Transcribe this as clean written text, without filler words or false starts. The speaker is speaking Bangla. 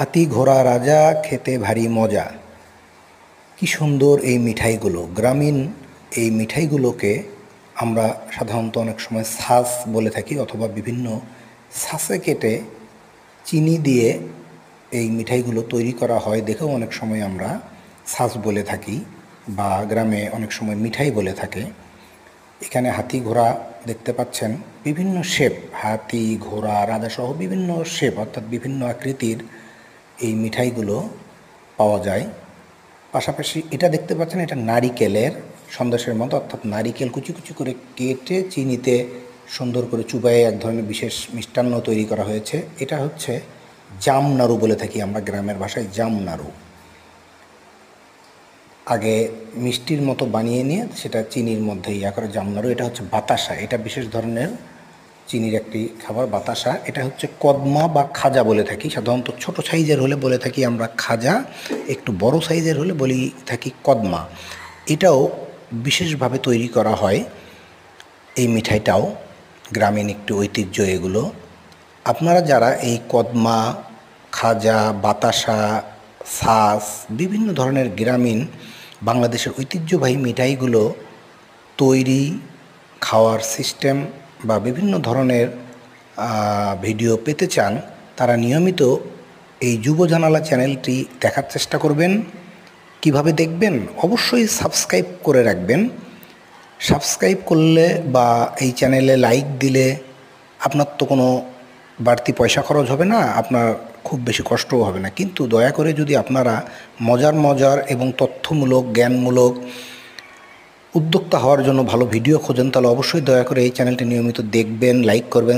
হাতি ঘোড়া রাজা খেতে ভারী মজা। কি সুন্দর এই মিঠাইগুলো! গ্রামীণ এই মিঠাইগুলোকে আমরা সাধারণত অনেক সময় ছাঁচ বলে থাকি, অথবা বিভিন্ন ছাঁচে কেটে চিনি দিয়ে এই মিঠাইগুলো তৈরি করা হয় দেখেও অনেক সময় আমরা ছাঁচ বলে থাকি, বা গ্রামে অনেক সময় মিঠাই বলে থাকে। এখানে হাতি ঘোড়া দেখতে পাচ্ছেন, বিভিন্ন শেপ, হাতি ঘোড়া রাজাসহ বিভিন্ন শেপ অর্থাৎ বিভিন্ন আকৃতির এই মিঠাইগুলো পাওয়া যায়। পাশাপাশি এটা দেখতে পাচ্ছেন, এটা নারিকেলের সন্দেশের মতো, অর্থাৎ নারিকেল কুচি কুচি করে কেটে চিনিতে সুন্দর করে চুবাইয়ে এক ধরনের বিশেষ মিষ্টান্ন তৈরি করা হয়েছে। এটা হচ্ছে জামনাড়ু বলে থাকি আমরা গ্রামের ভাষায়, জামনাড়ু। আগে মিষ্টির মতো বানিয়ে নিয়ে সেটা চিনির মধ্যে ইয়া করে জামনাড়ু। এটা হচ্ছে বাতাসা, এটা বিশেষ ধরনের চিনির একটি খাবার বাতাসা। এটা হচ্ছে কদমা বা খাজা বলে থাকি, সাধারণত ছোট সাইজের হলে বলে থাকি আমরা খাজা, একটু বড় সাইজের হলে বলি থাকি কদমা। এটাও বিশেষভাবে তৈরি করা হয়। এই মিঠাইটাও গ্রামীণ একটি ঐতিহ্য এগুলো। আপনারা যারা এই কদমা, খাজা, বাতাসা, ছাঁচ, বিভিন্ন ধরনের গ্রামীণ বাংলাদেশের ঐতিহ্যবাহী মিঠাইগুলো তৈরি, খাওয়ার সিস্টেম বা বিভিন্ন ধরনের ভিডিও পেতে চান, তারা নিয়মিত এই যুব জানালা চ্যানেলটি দেখার চেষ্টা করবেন। কিভাবে দেখবেন? অবশ্যই সাবস্ক্রাইব করে রাখবেন। সাবস্ক্রাইব করলে বা এই চ্যানেলে লাইক দিলে আপনার তো কোনো বাড়তি পয়সা খরচ হবে না, আপনার খুব বেশি কষ্টও হবে না। কিন্তু দয়া করে যদি আপনারা মজার মজার এবং তথ্যমূলক, জ্ঞানমূলক, উদ্যোক্তা হওয়ার জন্য ভালো ভিডিও খোঁজেন, তাহলে অবশ্যই দয়া করে এই চ্যানেলটি নিয়মিত দেখবেন, লাইক করবেন,